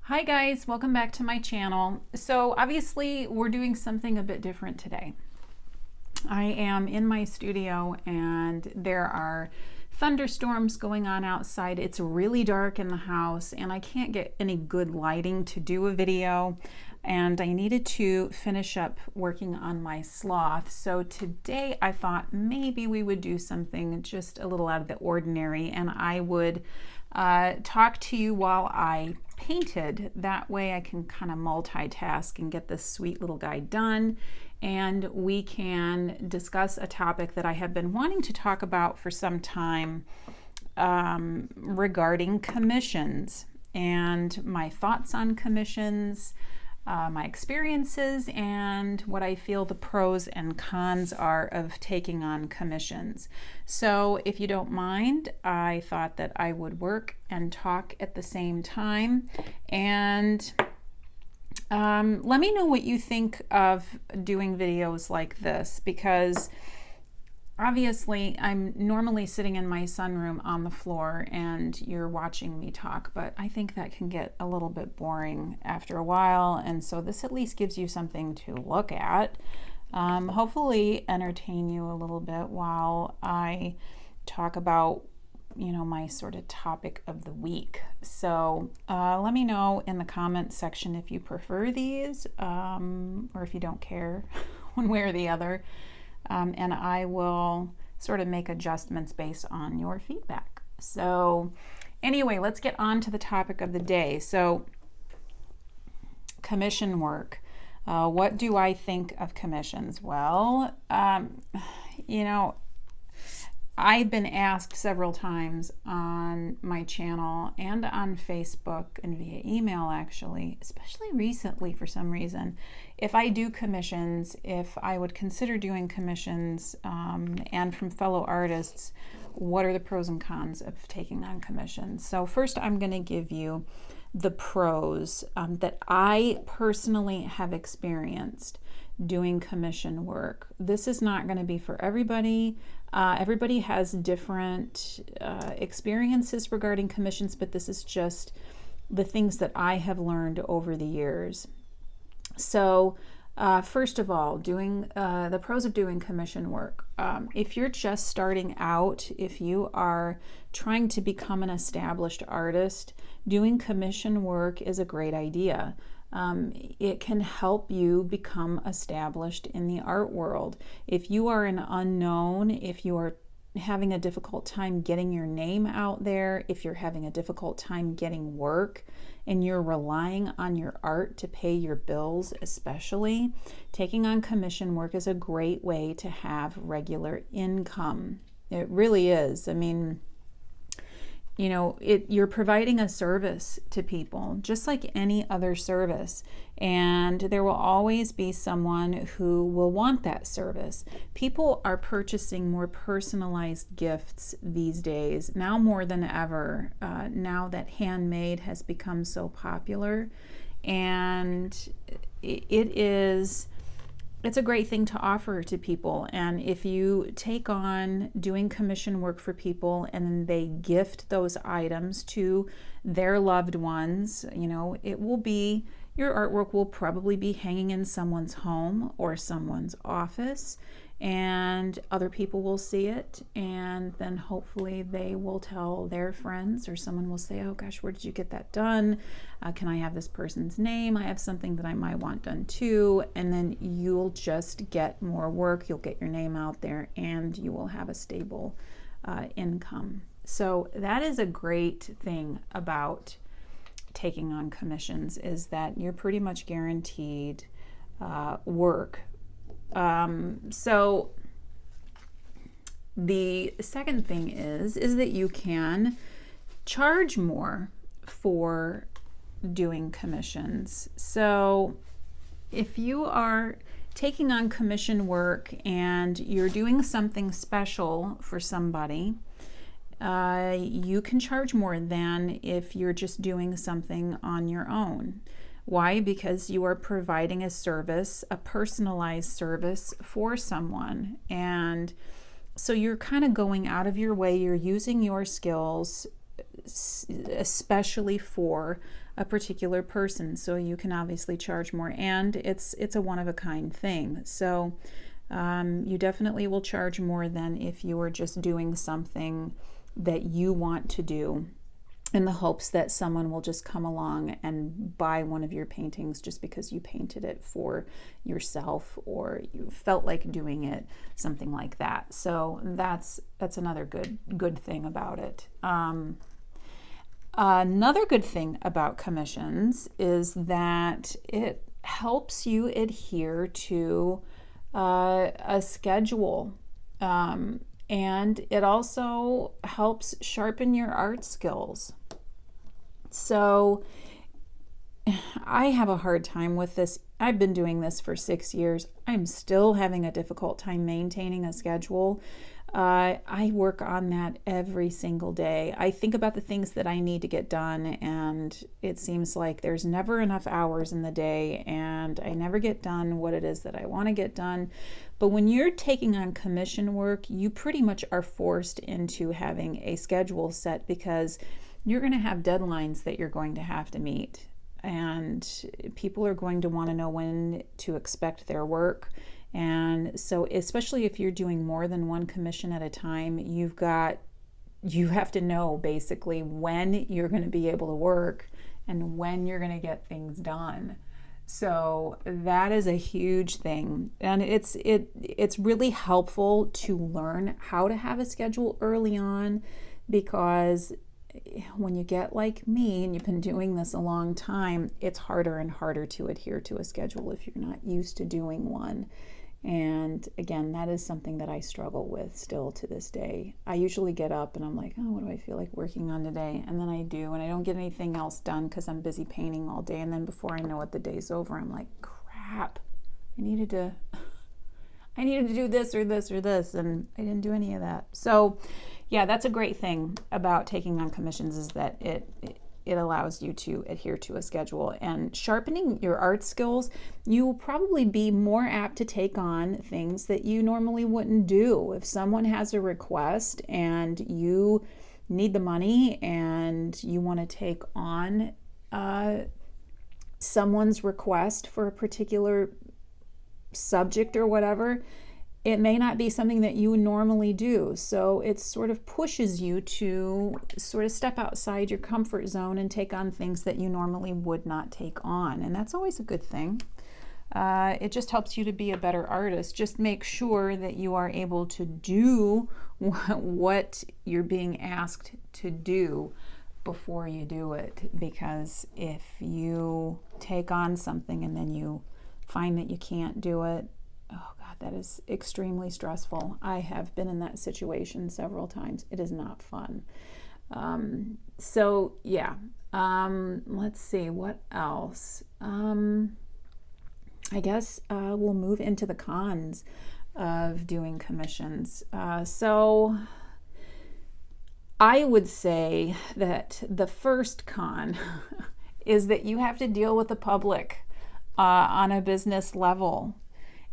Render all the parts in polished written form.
Hi guys, welcome back to my channel. So obviously we're doing something a bit different today. I am in my studio and there are thunderstorms going on outside. It's really dark in the house and I can't get any good lighting to do a video, and I needed to finish up working on my sloth. So today I thought maybe we would do something just a little out of the ordinary, and I would talk to you while I painted. That way I can kind of multitask and get this sweet little guy done, and we can discuss a topic that I have been wanting to talk about for some time, regarding commissions and my thoughts on commissions, my experiences, and what I feel the pros and cons are of taking on commissions. So if you don't mind, I thought that I would work and talk at the same time. And let me know what you think of doing videos like this, because obviously I'm normally sitting in my sunroom on the floor and you're watching me talk, but I think that can get a little bit boring after a while, and so this at least gives you something to look at, hopefully entertain you a little bit while I talk about my sort of topic of the week. So let me know in the comments section if you prefer these, or if you don't care one way or the other. And I will sort of make adjustments based on your feedback. So anyway, let's get on to the topic of the day. So commission work. What do I think of commissions? Well, I've been asked several times on my channel and on Facebook and via email, actually, especially recently for some reason, if I do commissions, if I would consider doing commissions, and from fellow artists, what are the pros and cons of taking on commissions? So first I'm going to give you the pros that I personally have experienced doing commission work. This is not going to be for everybody. Everybody has different experiences regarding commissions, but this is just the things that I have learned over the years. So first of all, doing the pros of doing commission work. If you're just starting out, if you are trying to become an established artist, doing commission work is a great idea. It can help you become established in the art world. If you are an unknown, if you are having a difficult time getting your name out there, if you're having a difficult time getting work and you're relying on your art to pay your bills, especially, taking on commission work is a great way to have regular income. It really is. I mean, you're providing a service to people, just like any other service. And there will always be someone who will want that service. People are purchasing more personalized gifts these days, now more than ever, now that handmade has become so popular. And it's a great thing to offer to people. And if you take on doing commission work for people and they gift those items to their loved ones, it will be, your artwork will probably be hanging in someone's home or someone's office, and other people will see it, and then hopefully they will tell their friends, or someone will say, oh gosh, where did you get that done? Can I have this person's name? I have something that I might want done too. And then you'll just get more work, you'll get your name out there, and you will have a stable income. So that is a great thing about taking on commissions, is that you're pretty much guaranteed work. So the second thing is that you can charge more for doing commissions. So if you are taking on commission work and you're doing something special for somebody, you can charge more than if you're just doing something on your own. Why? Because you are providing a service, a personalized service for someone. And so you're kind of going out of your way, you're using your skills especially for a particular person. So you can obviously charge more, and it's a one-of-a-kind thing. So you definitely will charge more than if you were just doing something that you want to do in the hopes that someone will just come along and buy one of your paintings just because you painted it for yourself or you felt like doing it, something like that. So that's another good thing about it. Another good thing about commissions is that it helps you adhere to a schedule. And it also helps sharpen your art skills. So I have a hard time with this. I've been doing this for 6 years. I'm still having a difficult time maintaining a schedule. I work on that every single day. I think about the things that I need to get done, and it seems like there's never enough hours in the day, and I never get done what it is that I want to get done. But when you're taking on commission work, you pretty much are forced into having a schedule set because you're going to have deadlines that you're going to have to meet. And people are going to want to know when to expect their work. And so especially if you're doing more than one commission at a time, you have to know basically when you're going to be able to work and when you're going to get things done. So that is a huge thing. And it's really helpful to learn how to have a schedule early on, because when you get like me and you've been doing this a long time, it's harder and harder to adhere to a schedule if you're not used to doing one. And again, that is something that I struggle with still to this day. I usually get up and I'm like, oh, what do I feel like working on today? And then I do, and I don't get anything else done because I'm busy painting all day. And then before I know it, the day's over. I'm like, crap, I needed to do this or this or this, and I didn't do any of that. So yeah, that's a great thing about taking on commissions, is that it allows you to adhere to a schedule. And sharpening your art skills, you will probably be more apt to take on things that you normally wouldn't do. If someone has a request and you need the money and you want to take on someone's request for a particular subject or whatever, it may not be something that you normally do. So it sort of pushes you to sort of step outside your comfort zone and take on things that you normally would not take on. And that's always a good thing. It just helps you to be a better artist. Just make sure that you are able to do what you're being asked to do before you do it. Because if you take on something and then you find that you can't do it, oh God, that is extremely stressful. I have been in that situation several times. It is not fun. So yeah, let's see, what else? I guess we'll move into the cons of doing commissions. So I would say that the first con is that you have to deal with the public on a business level.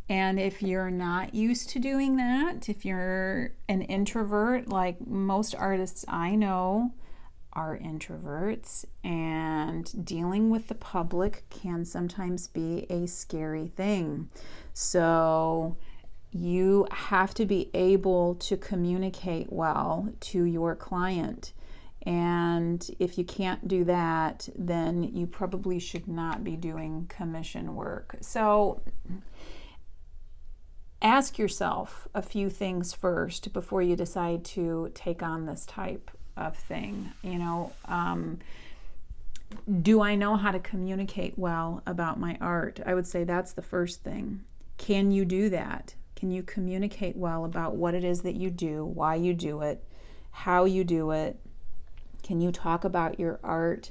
And if you're not used to doing that, if you're an introvert, like most artists I know are introverts, and dealing with the public can sometimes be a scary thing. So you have to be able to communicate well to your client. And if you can't do that, then you probably should not be doing commission work. So ask yourself a few things first before you decide to take on this type of thing. Do I know how to communicate well about my art? I would say that's the first thing. Can you do that? Can you communicate well about what it is that you do, why you do it, how you do it? Can you talk about your art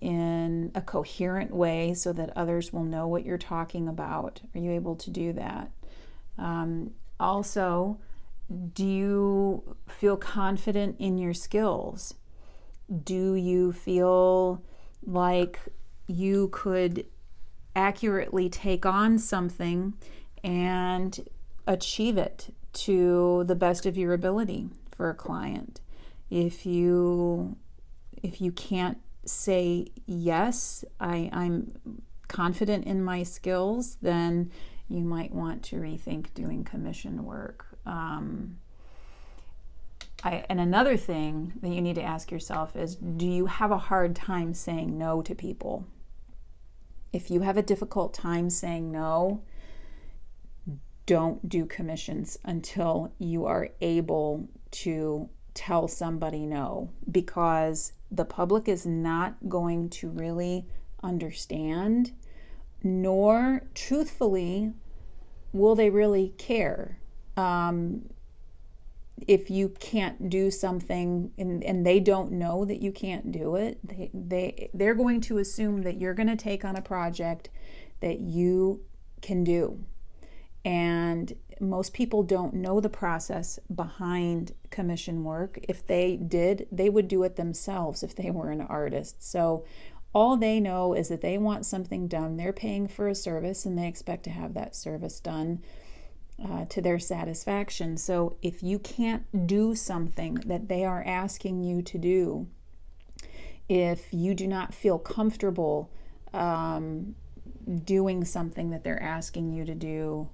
in a coherent way so that others will know what you're talking about? Are you able to do that? Also, do you feel confident in your skills? Do you feel like you could accurately take on something and achieve it to the best of your ability for a client? If you can't say yes, I'm confident in my skills, then you might want to rethink doing commission work. And another thing that you need to ask yourself is, do you have a hard time saying no to people? If you have a difficult time saying no, don't do commissions until you are able to tell somebody no, because the public is not going to really understand, nor truthfully will they really care. If you can't do something and they don't know that you can't do it, they're going to assume that you're going to take on a project that you can do. And most people don't know the process behind commission work. If they did, they would do it themselves if they were an artist. So all they know is that they want something done. They're paying for a service and they expect to have that service done to their satisfaction. So if you can't do something that they are asking you to do, if you do not feel comfortable doing something that they're asking you to do,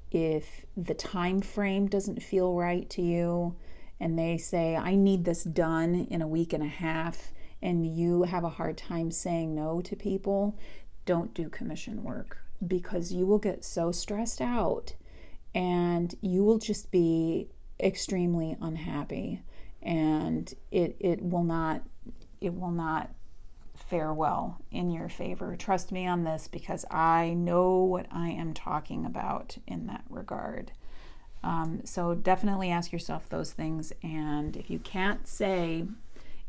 if the time frame doesn't feel right to you and they say, I need this done in a week and a half, and you have a hard time saying no to people, don't do commission work, because you will get so stressed out and you will just be extremely unhappy, and it will not fare well in your favor. Trust me on this, because I know what I am talking about in that regard. So definitely ask yourself those things, and if you can't say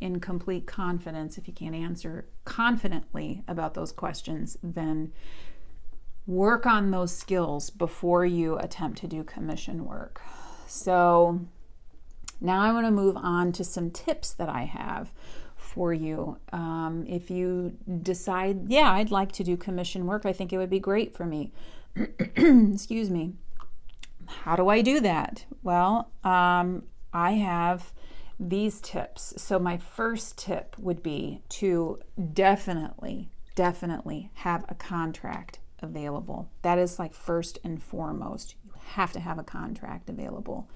in complete confidence, if you can't answer confidently about those questions, then work on those skills before you attempt to do commission work. So now I want to move on to some tips that I have for you. If you decide, yeah, I'd like to do commission work, I think it would be great for me. Excuse me. How do I do that? Well, I have these tips. So my first tip would be to definitely have a contract available. That is like first and foremost. You have to have a contract available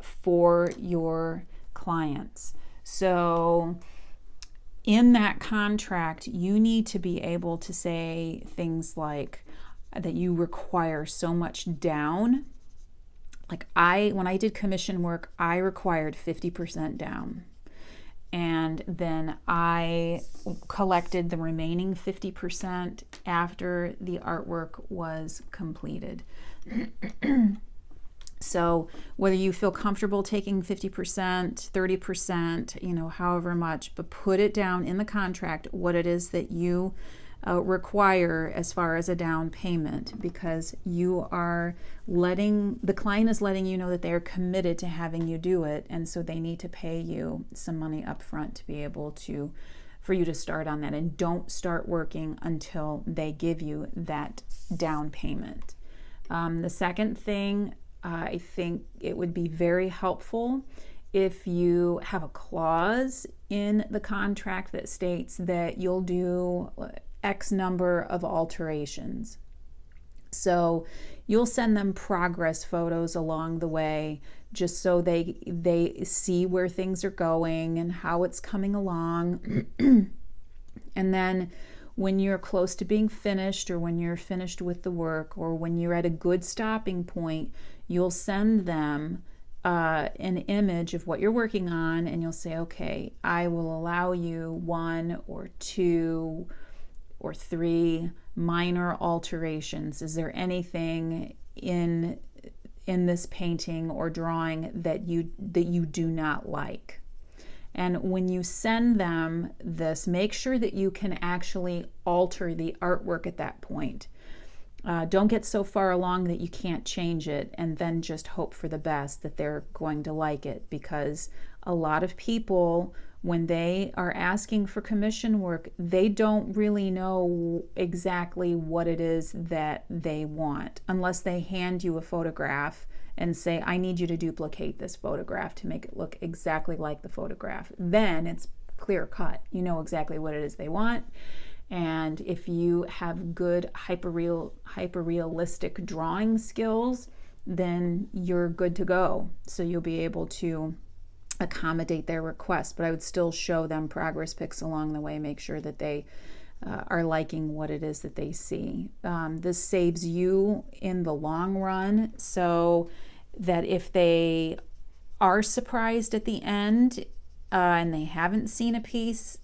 for your clients. So in that contract, you need to be able to say things like that you require so much down. Like when I did commission work, I required 50% down. And then I collected the remaining 50% after the artwork was completed. So whether you feel comfortable taking 50%, 30%, however much, but put it down in the contract what it is that you require as far as a down payment, because you are the client is letting you know that they are committed to having you do it, and so they need to pay you some money up front to be able for you to start on that, and don't start working until they give you that down payment. The second thing, I think it would be very helpful if you have a clause in the contract that states that you'll do X number of alterations. So you'll send them progress photos along the way, just so they see where things are going and how it's coming along. And then when you're close to being finished, or when you're finished with the work, or when you're at a good stopping point, you'll send them an image of what you're working on, and you'll say, okay, I will allow you 1 or 2 or 3 minor alterations. Is there anything in this painting or drawing that you do not like? And when you send them this, make sure that you can actually alter the artwork at that point. Don't get so far along that you can't change it and then just hope for the best that they're going to like it, because a lot of people, when they are asking for commission work, they don't really know exactly what it is that they want, unless they hand you a photograph and say, I need you to duplicate this photograph to make it look exactly like the photograph. Then it's clear cut. You know exactly what it is they want. And if you have good hyper-realistic drawing skills, then you're good to go. So you'll be able to accommodate their request. But I would still show them progress pics along the way, make sure that they are liking what it is that they see. This saves you in the long run, so that if they are surprised at the end and they haven't seen the piece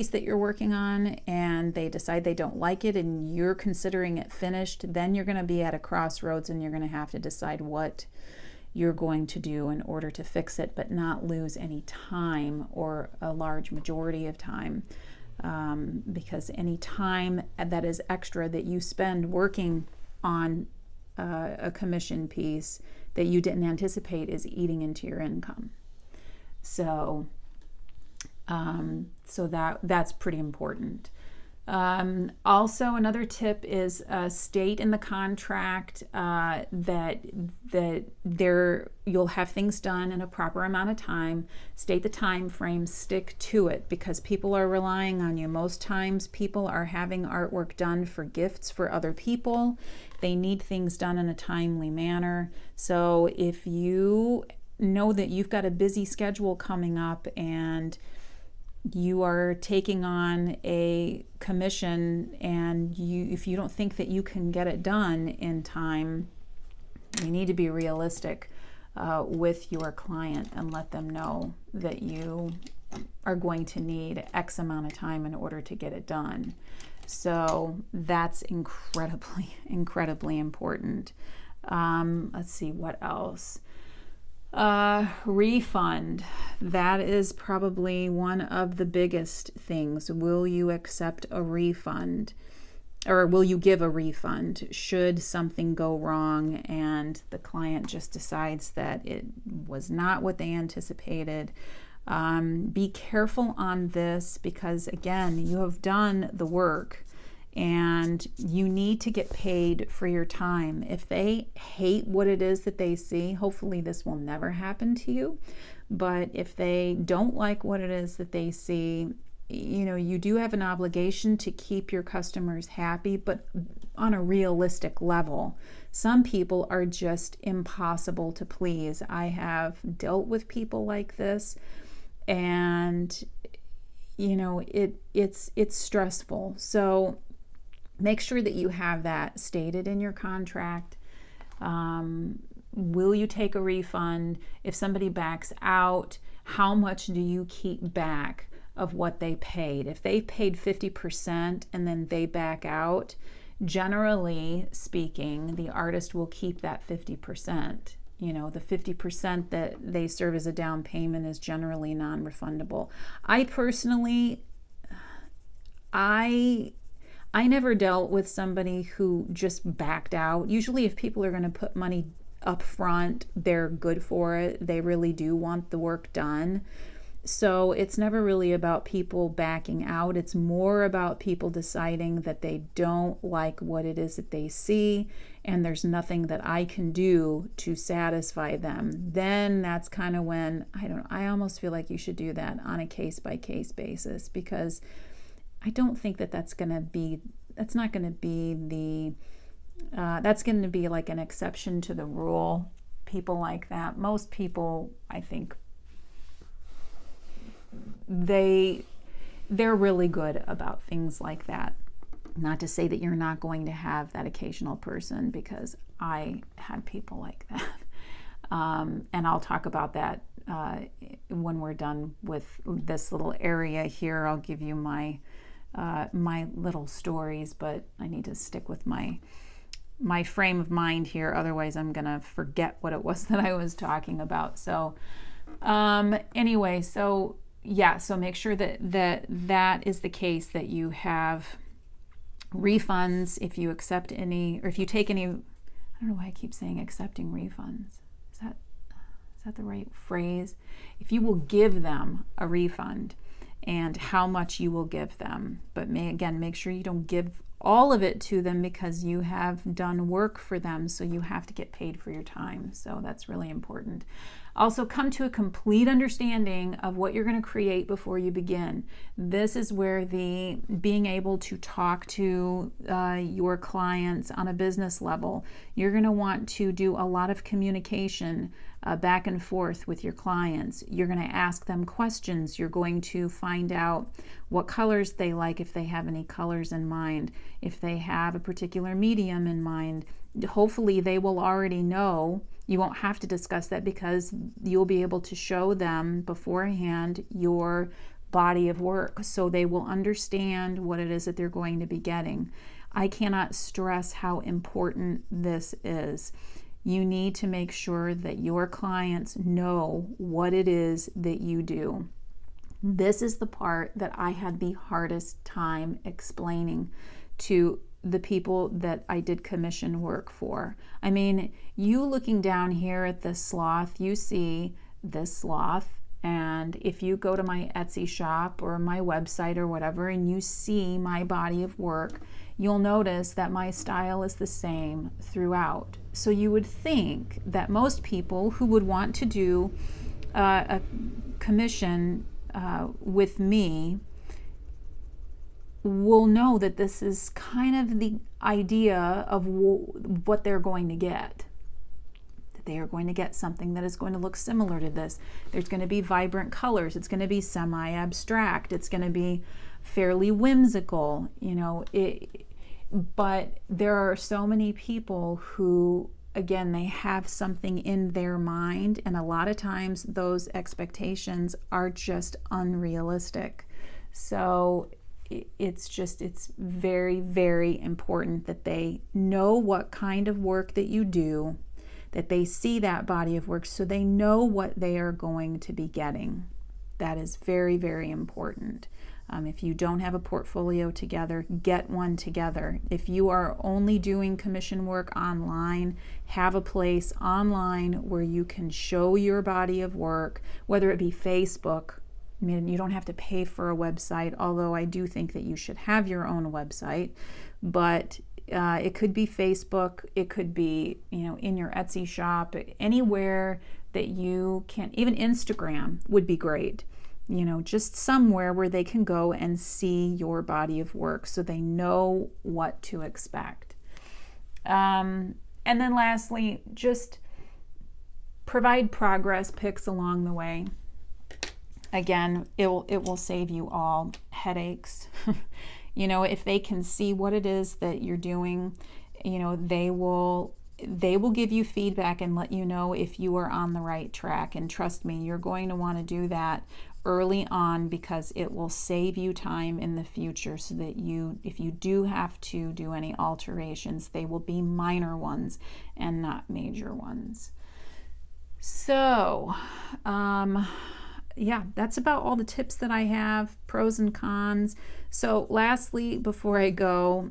that you're working on, and they decide they don't like it and you're considering it finished, then you're going to be at a crossroads and you're going to have to decide what you're going to do in order to fix it, but not lose any time or a large majority of time. Because any time that is extra that you spend working on a commission piece that you didn't anticipate is eating into your income. So that's pretty important. Also, another tip is state in the contract that you'll have things done in a proper amount of time. State the time frame, stick to it, because people are relying on you. Most times people are having artwork done for gifts for other people. They need things done in a timely manner. So if you know that you've got a busy schedule coming up and you are taking on a commission, and if you don't think that you can get it done in time, you need to be realistic with your client and let them know that you are going to need X amount of time in order to get it done. So that's incredibly important. Let's see, what else? Refund. That is probably one of the biggest things. Will you accept a refund, or will you give a refund should something go wrong and the client just decides that it was not what they anticipated? Be careful on this, because again, you have done the work and you need to get paid for your time. If they hate what it is that they see, hopefully this will never happen to you, but if they don't like what it is that they see, you do have an obligation to keep your customers happy, but on a realistic level. Some people are just impossible to please. I have dealt with people like this, and it's stressful. So make sure that you have that stated in your contract. Will you take a refund? If somebody backs out, how much do you keep back of what they paid? If they paid 50% and then they back out, generally speaking, the artist will keep that 50%. The 50% that they serve as a down payment is generally non-refundable. I personally, I never dealt with somebody who just backed out. Usually if people are going to put money up front, they're good for it. They really do want the work done. So it's never really about people backing out. It's more about people deciding that they don't like what it is that they see, and there's nothing that I can do to satisfy them. Then that's kind of when, I almost feel like you should do that on a case-by-case basis, because I don't think that's going to be like an exception to the rule. People like that. Most people, I think, they're really good about things like that. Not to say that you're not going to have that occasional person, because I had people like that. And I'll talk about that when we're done with this little area here. I'll give you my little stories, but I need to stick with my frame of mind here. Otherwise, I'm going to forget what it was that I was talking about. So anyway, so make sure that is the case, that you have refunds if you accept any, or if you take any. I don't know why I keep saying accepting refunds. Is that the right phrase? If you will give them a refund, and how much you will give them. But make sure you don't give all of it to them because you have done work for them, so you have to get paid for your time. So that's really important. Also, come to a complete understanding of what you're going to create before you begin. This is where the being able to talk to your clients on a business level, you're going to want to do a lot of communication back and forth with your clients. You're going to ask them questions. You're going to find out what colors they like, if they have any colors in mind, if they have a particular medium in mind. Hopefully they will already know. You won't have to discuss that because you'll be able to show them beforehand your body of work, so they will understand what it is that they're going to be getting. I cannot stress how important this is. You need to make sure that your clients know what it is that you do. This is the part that I had the hardest time explaining to the people that I did commission work for. I mean, you looking down here at this sloth, you see this sloth, and if you go to my Etsy shop or my website or whatever and you see my body of work, you'll notice that my style is the same throughout. So you would think that most people who would want to do a commission with me will know that this is kind of the idea of what they're going to get. That they are going to get something that is going to look similar to this. There's going to be vibrant colors. It's going to be semi-abstract. It's going to be fairly whimsical, but there are so many people who, again, they have something in their mind, and a lot of times those expectations are just unrealistic. So it's very, very important that they know what kind of work that you do, that they see that body of work so they know what they are going to be getting. That is very, very important. If you don't have a portfolio together, get one together. If you are only doing commission work online, have a place online where you can show your body of work, whether it be Facebook. I mean, you don't have to pay for a website, although I do think that you should have your own website. But it could be Facebook, it could be, in your Etsy shop, anywhere that you can. Even Instagram would be great. Just somewhere where they can go and see your body of work so they know what to expect. And then lastly, just provide progress pics along the way. Again, it will save you all headaches. If they can see what it is that you're doing, they will give you feedback and let you know if you are on the right track. And trust me, you're going to want to do that early on because it will save you time in the future, so that if you do have to do any alterations, they will be minor ones and not major ones. So, yeah, that's about all the tips that I have, pros and cons. So lastly, before I go,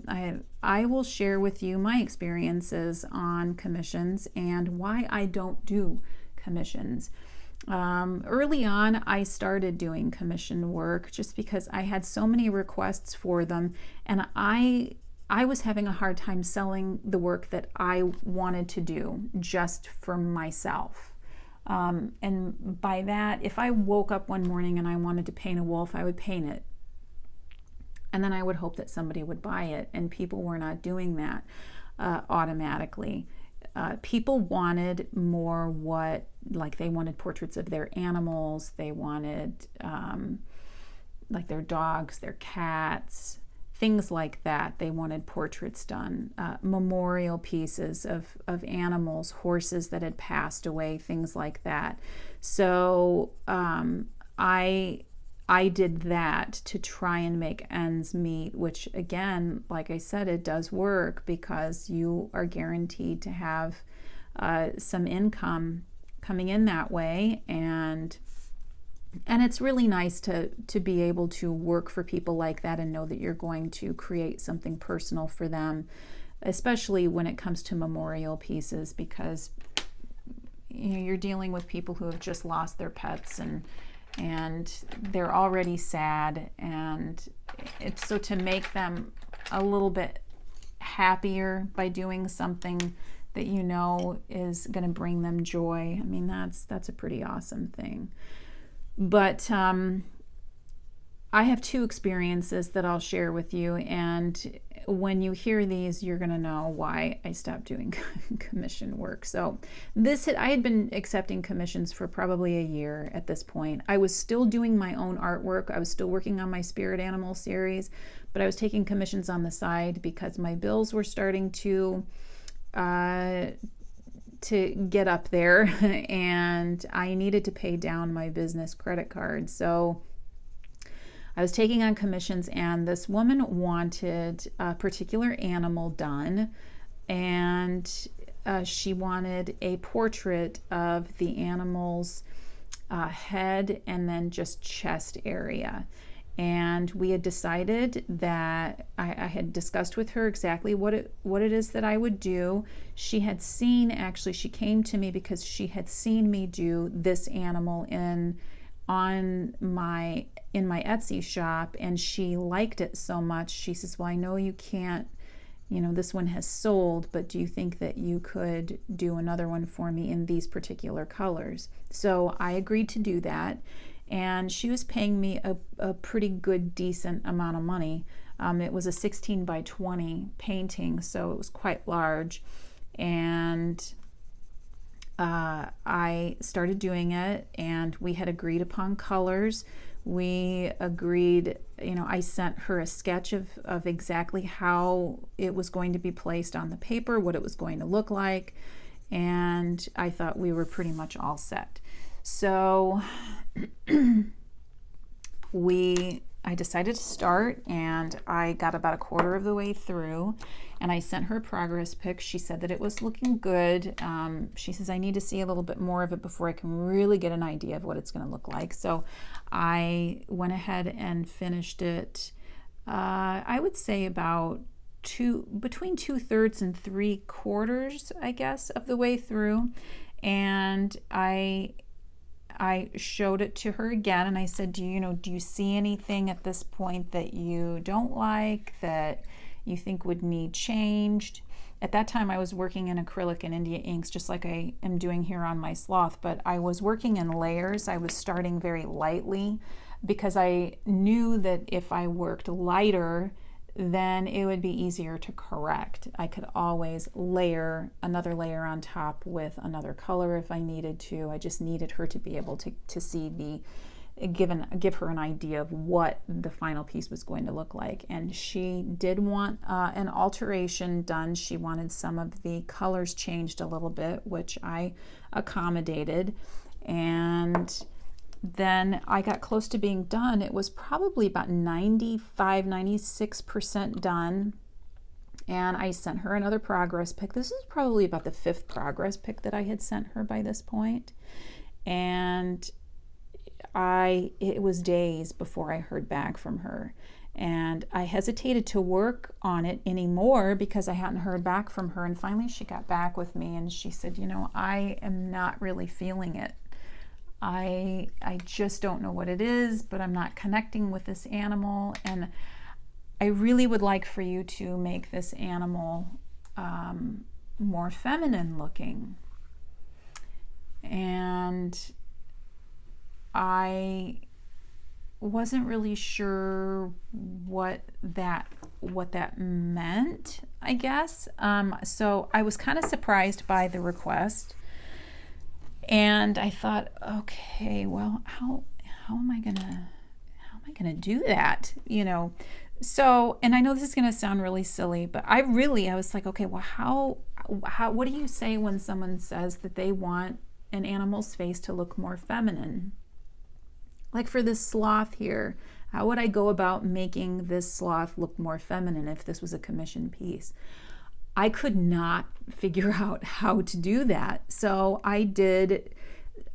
I will share with you my experiences on commissions and why I don't do commissions. Early on, I started doing commission work just because I had so many requests for them, and I was having a hard time selling the work that I wanted to do just for myself. And by that, if I woke up one morning and I wanted to paint a wolf, I would paint it. And then I would hope that somebody would buy it, and people were not doing that automatically. People wanted more they wanted portraits of their animals, they wanted like their dogs, their cats, things like that. They wanted portraits done, memorial pieces of animals, horses that had passed away, things like that. So I did that to try and make ends meet, which again, like I said, it does work because you are guaranteed to have some income coming in that way, and it's really nice to be able to work for people like that and know that you're going to create something personal for them, especially when it comes to memorial pieces, because you're dealing with people who have just lost their pets and they're already sad, and it's so to make them a little bit happier by doing something that you know is going to bring them joy. I mean, that's a pretty awesome thing. But I have two experiences that I'll share with you, and when you hear these, you're going to know why I stopped doing commission work. So I had been accepting commissions for probably a year at this point. I was still doing my own artwork. I was still working on my spirit animal series, but I was taking commissions on the side because my bills were starting to get up there, and I needed to pay down my business credit card. So I was taking on commissions, and this woman wanted a particular animal done, and she wanted a portrait of the animal's head and then just chest area. And we had decided that I had discussed with her exactly what it is that I would do. She had seen, actually, she came to me because she had seen me do this animal in my Etsy shop, and she liked it so much. She says, well, I know you can't, this one has sold, but do you think that you could do another one for me in these particular colors? So I agreed to do that. And she was paying me a pretty good, decent amount of money. It was a 16 by 20 painting, so it was quite large. And I started doing it, and we had agreed upon colors. We agreed, I sent her a sketch of exactly how it was going to be placed on the paper, what it was going to look like, and I thought we were pretty much all set. So I decided to start, and I got about a quarter of the way through, and I sent her a progress pic. She said that it was looking good. She says, I need to see a little bit more of it before I can really get an idea of what it's going to look like. So I went ahead and finished it, I would say about between 2/3 and 3/4, I guess, of the way through. And I showed it to her again, and I said, do you see anything at this point that you don't like, that you think would need changed? At that time, I was working in acrylic and India inks, just like I am doing here on my sloth, but I was working in layers. I was starting very lightly because I knew that if I worked lighter, then it would be easier to correct. I could always layer another layer on top with another color if I needed to. I just needed her to be able to see give her an idea of what the final piece was going to look like. And she did want an alteration done. She wanted some of the colors changed a little bit, which I accommodated. And then I got close to being done. It was probably about 96% done. And I sent her another progress pic. This is probably about the 5th progress pic that I had sent her by this point. And it was days before I heard back from her. And I hesitated to work on it anymore because I hadn't heard back from her. And finally she got back with me, and she said, I am not really feeling it. I just don't know what it is, but I'm not connecting with this animal, and I really would like for you to make this animal more feminine looking. And I wasn't really sure what that meant, I guess. So I was kind of surprised by the request. And I thought, okay, well, how am I gonna do that? So, and I know this is gonna sound really silly, but I was like, okay, well, how what do you say when someone says that they want an animal's face to look more feminine? Like for this sloth here, how would I go about making this sloth look more feminine if this was a commission piece? I could not figure out how to do that. So I did,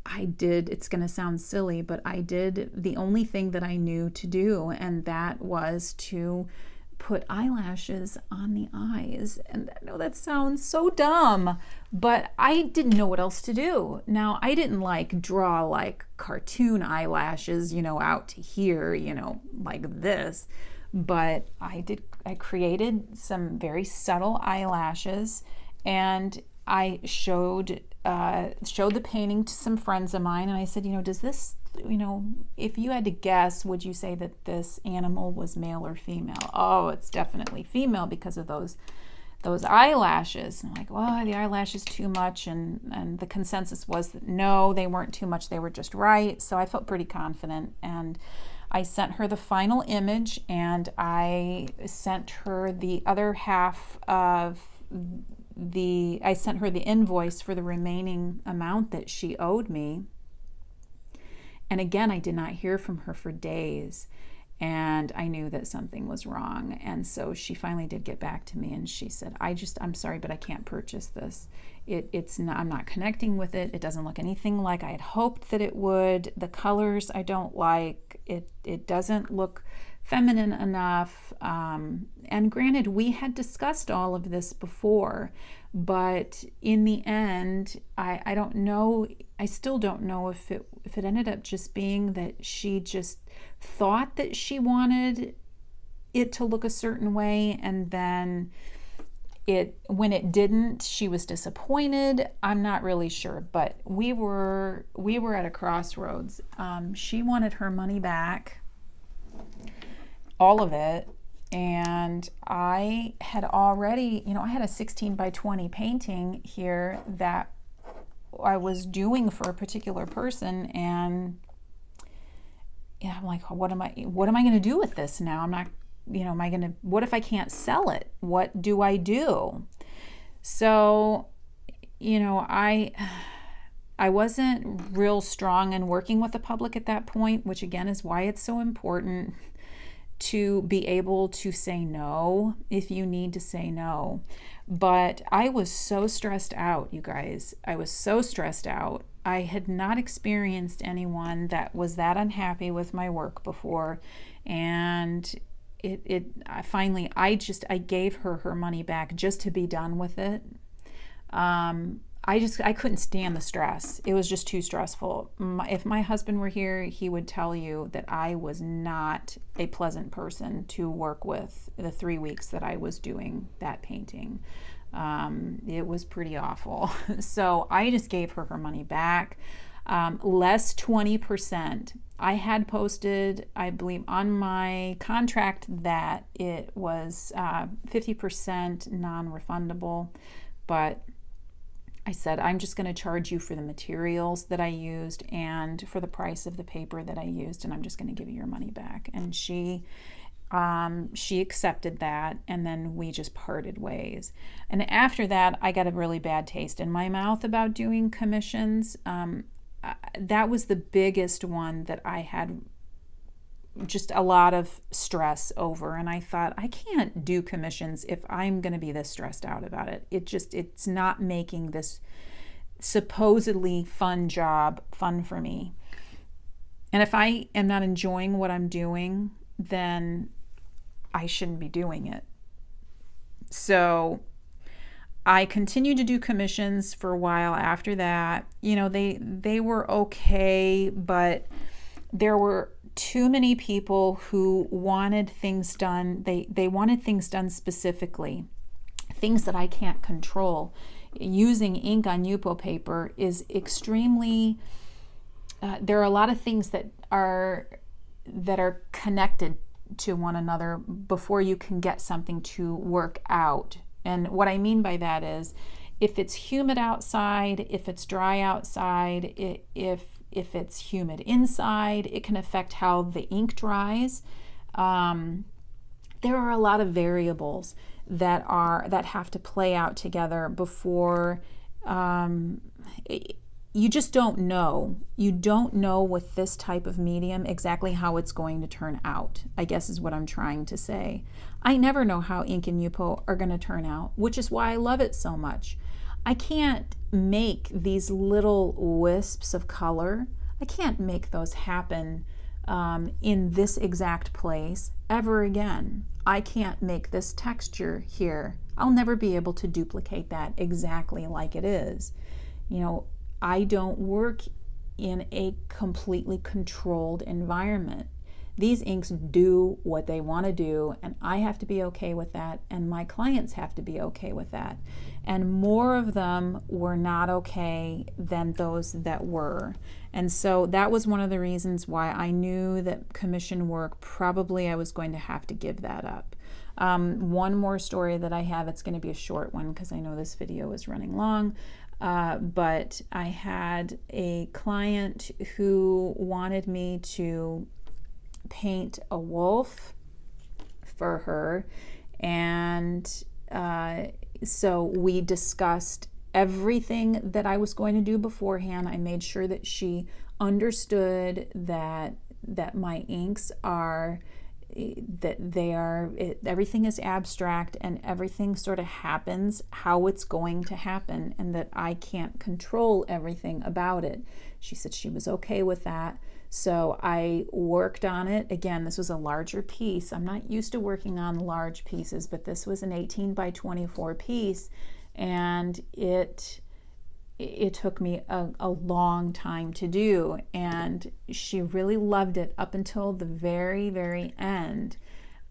it's going to sound silly, but I did the only thing that I knew to do, and that was to put eyelashes on the eyes. And I know that sounds so dumb, but I didn't know what else to do. Now, I didn't draw like cartoon eyelashes, out to here, like this. but I created some very subtle eyelashes, and I showed the painting to some friends of mine, and I said, does this, if you had to guess, would you say that this animal was male or female? Oh, it's definitely female because of those eyelashes. And I'm like, well, the eyelashes too much, and the consensus was that no, they weren't too much, they were just right. So I felt pretty confident, and I sent her the final image, and I sent her the other half of I sent her the invoice for the remaining amount that she owed me. And again, I did not hear from her for days, and I knew that something was wrong. And so she finally did get back to me, and she said, I'm sorry, but I can't purchase this. I'm not connecting with it. It doesn't look anything like I had hoped that it would. The colors I don't like. It doesn't look feminine enough. And granted, we had discussed all of this before, but in the end, I don't know. I still don't know if it ended up just being that she just thought that she wanted it to look a certain way, and then when it didn't, she was disappointed. I'm not really sure, but we were at a crossroads. She wanted her money back, all of it, and I had already, I had a 16 by 20 painting here that I was doing for a particular person, and I'm like, what am I going to do with this now? I'm not, what if I can't sell it? What do I do? So, I wasn't real strong in working with the public at that point, which again is why it's so important to be able to say no if you need to say no. But I was so stressed out, you guys. I was so stressed out. I had not experienced anyone that was that unhappy with my work before, and I gave her money back just to be done with it. I couldn't stand the stress. It was just too stressful. If my husband were here, he would tell you that I was not a pleasant person to work with the 3 weeks that I was doing that painting. It was pretty awful. So I just gave her money back, less 20%. I had posted, I believe, on my contract that it was 50% non-refundable, but I said, I'm just going to charge you for the materials that I used and for the price of the paper that I used, and I'm just going to give you your money back. And she accepted that, and then we just parted ways. And after that, I got a really bad taste in my mouth about doing commissions. That was the biggest one that I had just a lot of stress over, and I thought, I can't do commissions if I'm going to be this stressed out about it. It's not making this supposedly fun job fun for me. And if I am not enjoying what I'm doing, then I shouldn't be doing it. So I continued to do commissions for a while after that. They were okay, but there were too many people who wanted things done. They wanted things done specifically, things that I can't control. Using ink on Yupo paper is extremely, there are a lot of things that are connected to one another before you can get something to work out. And what I mean by that is, if it's humid outside, if it's dry outside, if it's humid inside, it can affect how the ink dries. There are a lot of variables that have to play out together before you just don't know. You don't know with this type of medium exactly how it's going to turn out, I guess is what I'm trying to say. I never know how ink and Yupo are going to turn out, which is why I love it so much. I can't make these little wisps of color. I can't make those happen in this exact place ever again. I can't make this texture here. I'll never be able to duplicate that exactly like it is. I don't work in a completely controlled environment. These inks do what they want to do, and I have to be okay with that, and my clients have to be okay with that. And more of them were not okay than those that were. And so that was one of the reasons why I knew that commission work, probably I was going to have to give that up. One more story that I have, it's going to be a short one because I know this video is running long, but I had a client who wanted me to paint a wolf for her, and so we discussed everything that I was going to do beforehand. I made sure that she understood that my inks are, everything is abstract and everything sort of happens how it's going to happen, and that I can't control everything about it. She said she was okay with that. So I worked on it. Again, this was a larger piece. I'm not used to working on large pieces, but this was an 18 by 24 piece, and it took me a long time to do, and she really loved it up until the very, very end.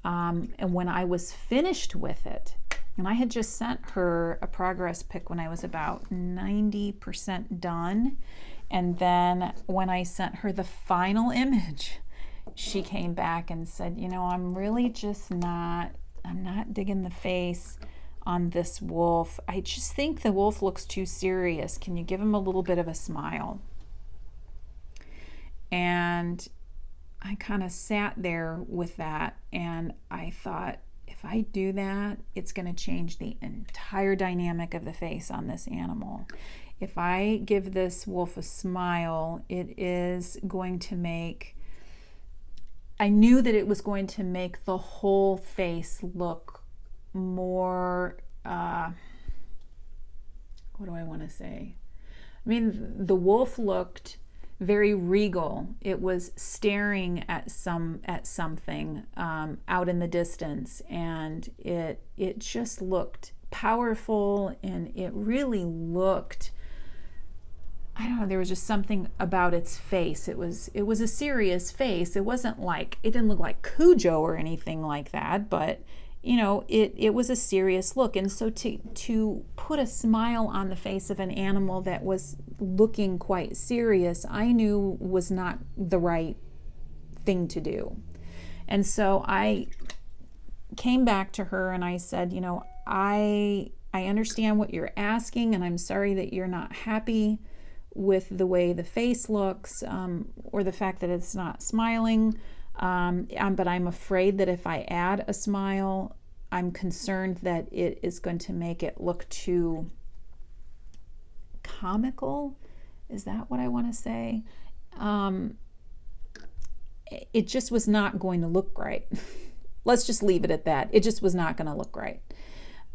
And when I was finished with it, and I had just sent her a progress pic when I was about 90% done, and then when I sent her the final image, she came back and said, you know, I'm not digging the face on this wolf. I just think the wolf looks too serious. Can you give him a little bit of a smile? And I kind of sat there with that, and I thought, if I do that, it's going to change the entire dynamic of the face on this animal. If I give this wolf a smile, it is going to make, I knew that it was going to make the whole face look more, what do I want to say? I mean, the wolf looked very regal. It was staring at something out in the distance, and it just looked powerful, and it really looked, I don't know, there was just something about its face. It was a serious face. It wasn't like, it didn't look like Cujo or anything like that, but you know, it was a serious look. And so to put a smile on the face of an animal that was looking quite serious, I knew was not the right thing to do. And so I came back to her and I said, you know, I understand what you're asking, and I'm sorry that you're not happy with the way the face looks, or the fact that it's not smiling. But I'm afraid that if I add a smile, I'm concerned that it is going to make it look too comical. Is that what I want to say? It just was not going to look right. Let's just leave it at that. It just was not going to look right.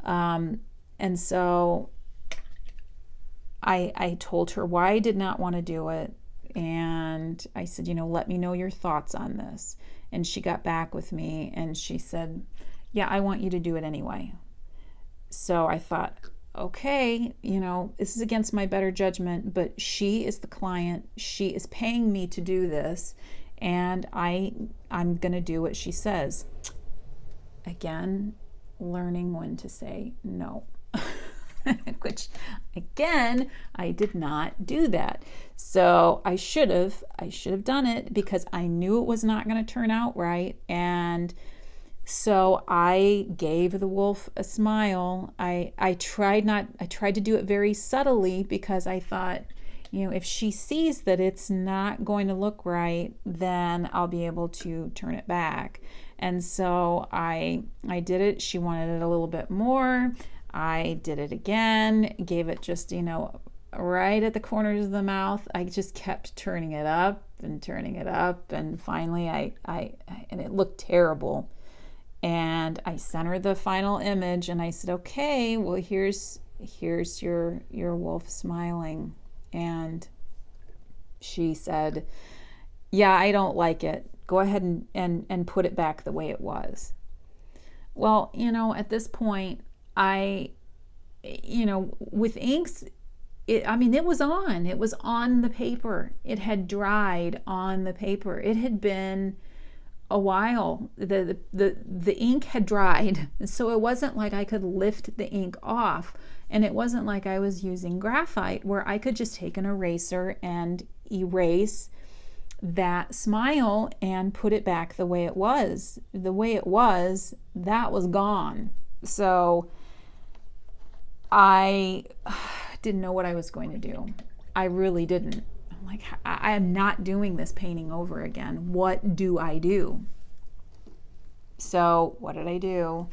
And so I told her why I did not want to do it. And I said, you know, let me know your thoughts on this. And she got back with me and she said, yeah, I want you to do it anyway. So I thought, okay, you know, this is against my better judgment, but she is the client. She is paying me to do this, and I'm going to do what she says. Again, learning when to say no. Which, again, I did not do that. So I should have done it, because I knew it was not going to turn out right. And so I gave the wolf a smile. I tried to do it very subtly, because I thought, you know, if she sees that it's not going to look right, then I'll be able to turn it back. And so I did it. She wanted it a little bit more. I did it again, gave it just, you know, right at the corners of the mouth. I just kept turning it up, and finally and it looked terrible. And I sent her the final image, and I said, okay, well, here's your wolf smiling. And she said, yeah, I don't like it. Go ahead and put it back the way it was. Well, you know, at this point, with inks, it was on the paper. It had dried on the paper. It had been a while. The ink had dried, so it wasn't like I could lift the ink off, and it wasn't like I was using graphite where I could just take an eraser and erase that smile and put it back the way it was. The way it was, that was gone. So I didn't know what I was going to do. I really didn't. I'm like, I am not doing this painting over again. What do I do? So what did I do?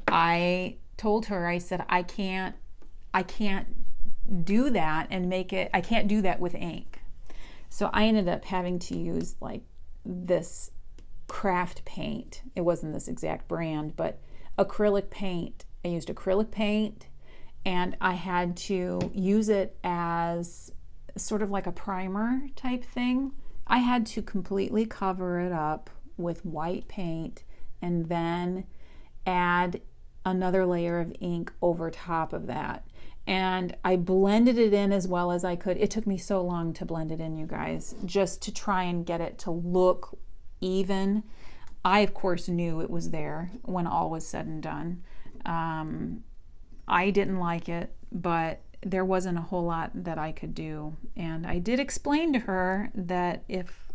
I told her, I said, I can't do that and make it, I can't do that with ink. So I ended up having to use like this craft paint. It wasn't this exact brand, but acrylic paint. I used acrylic paint, and I had to use it as sort of like a primer type thing. I had to completely cover it up with white paint and then add another layer of ink over top of that. And I blended it in as well as I could. It took me so long to blend it in, you guys, just to try and get it to look even. I, of course, knew it was there when all was said and done. I didn't like it, but there wasn't a whole lot that I could do. And I did explain to her that if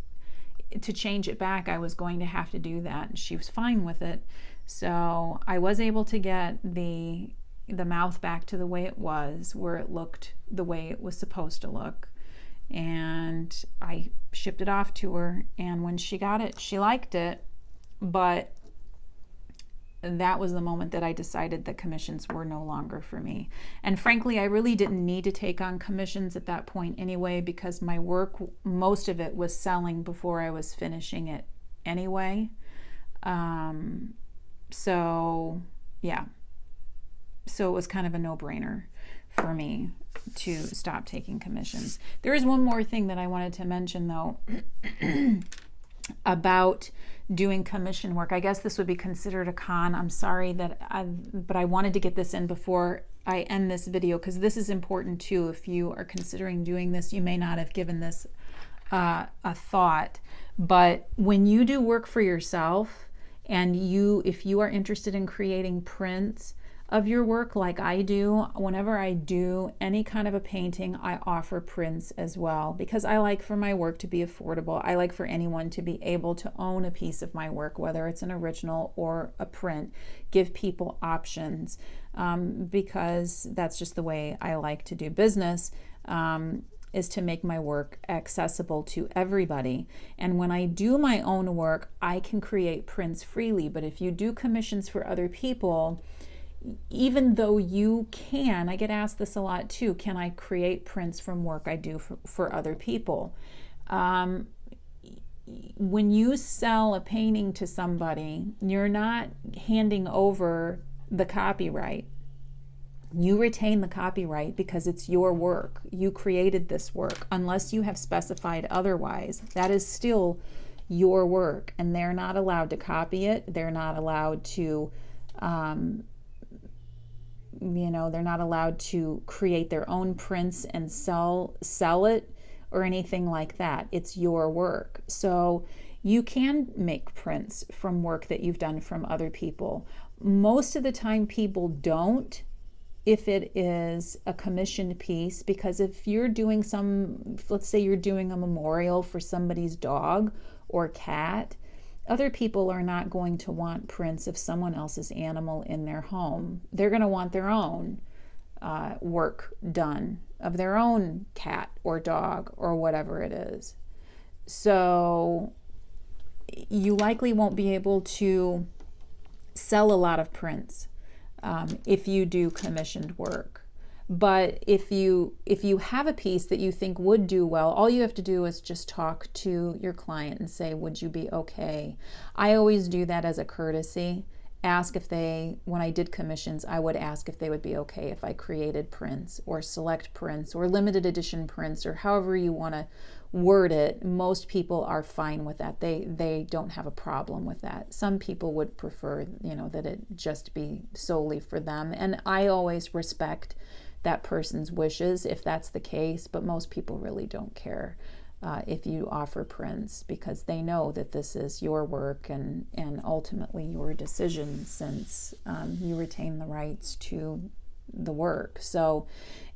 to change it back, I was going to have to do that. And she was fine with it. So I was able to get the mouth back to the way it was, where it looked the way it was supposed to look. And I shipped it off to her. And when she got it, she liked it. But that was the moment that I decided that commissions were no longer for me. And frankly, I really didn't need to take on commissions at that point anyway, because my work, most of it was selling before I was finishing it anyway. So yeah. So it was kind of a no-brainer for me to stop taking commissions. There is one more thing that I wanted to mention though about doing commission work. I guess this would be considered a con. I'm sorry but I wanted to get this in before I end this video, because this is important too. If you are considering doing this, you may not have given this a thought, but when you do work for yourself, and if you are interested in creating prints of your work like I do, whenever I do any kind of a painting, I offer prints as well, because I like for my work to be affordable. I like for anyone to be able to own a piece of my work, whether it's an original or a print. Give people options, because that's just the way I like to do business, is to make my work accessible to everybody. And when I do my own work, I can create prints freely. But if you do commissions for other people, even though you can, I get asked this a lot too, can I create prints from work I do for other people? When you sell a painting to somebody, you're not handing over the copyright. You retain the copyright because it's your work. You created this work. Unless you have specified otherwise, that is still your work, and they're not allowed to copy it. They're not allowed to they're not allowed to create their own prints and sell it or anything like that. It's your work. So you can make prints from work that you've done from other people. Most of the time people don't, if it is a commissioned piece, because if you're doing let's say you're doing a memorial for somebody's dog or cat, other people are not going to want prints of someone else's animal in their home. They're going to want their own work done of their own cat or dog or whatever it is. So you likely won't be able to sell a lot of prints if you do commissioned work. But if you have a piece that you think would do well, all you have to do is just talk to your client and say, would you be okay? I always do that as a courtesy. Ask if when I did commissions, I would ask if they would be okay if I created prints or select prints or limited edition prints, or however you want to word it. Most people are fine with that. They don't have a problem with that. Some people would prefer, that it just be solely for them. And I always respect that person's wishes if that's the case, but most people really don't care. if you offer prints, because they know that this is your work and ultimately your decision, since you retain the rights to the work. So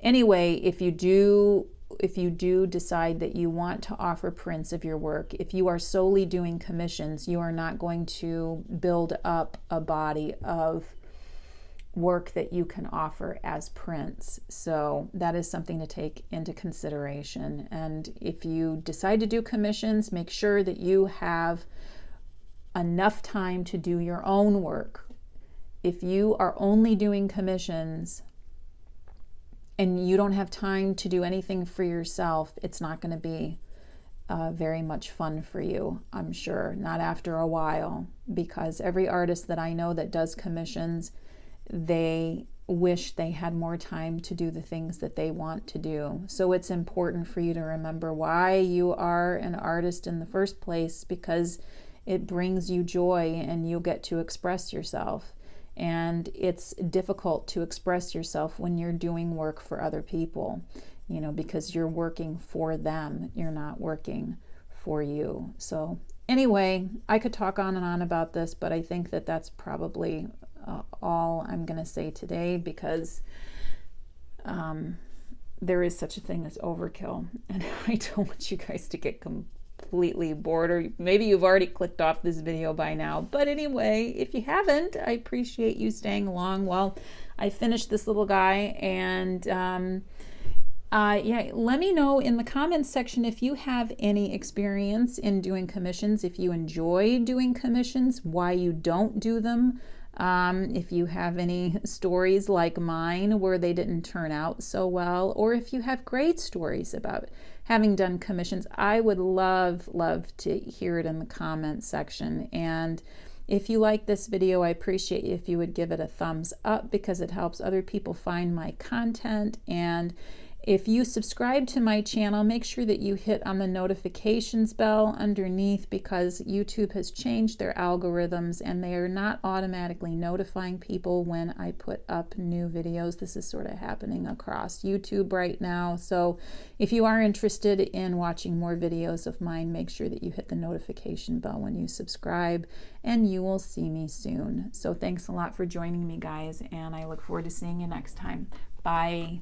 anyway, if you do decide that you want to offer prints of your work, if you are solely doing commissions, you are not going to build up a body of work that you can offer as prints. So that is something to take into consideration. And if you decide to do commissions, make sure that you have enough time to do your own work. If you are only doing commissions and you don't have time to do anything for yourself, it's not going to be very much fun for you, I'm sure. Not after a while, because every artist that I know that does commissions, they wish they had more time to do the things that they want to do. So it's important for you to remember why you are an artist in the first place, because it brings you joy and you get to express yourself. And it's difficult to express yourself when you're doing work for other people, because you're working for them. You're not working for you. So anyway, I could talk on and on about this, but I think that that's probably all I'm going to say today, because there is such a thing as overkill, and I don't want you guys to get completely bored, or maybe you've already clicked off this video by now. But anyway, if you haven't, I appreciate you staying along while I finish this little guy. And yeah, let me know in the comments section if you have any experience in doing commissions, if you enjoy doing commissions, why you don't do them. If you have any stories like mine where they didn't turn out so well, or if you have great stories about having done commissions, I would love to hear it in the comments section. And if you like this video, I appreciate if you would give it a thumbs up, because it helps other people find my content. And if you subscribe to my channel, make sure that you hit on the notifications bell underneath, because YouTube has changed their algorithms and they are not automatically notifying people when I put up new videos. This is sort of happening across YouTube right now. So if you are interested in watching more videos of mine, make sure that you hit the notification bell when you subscribe, and you will see me soon. So thanks a lot for joining me, guys, and I look forward to seeing you next time. Bye.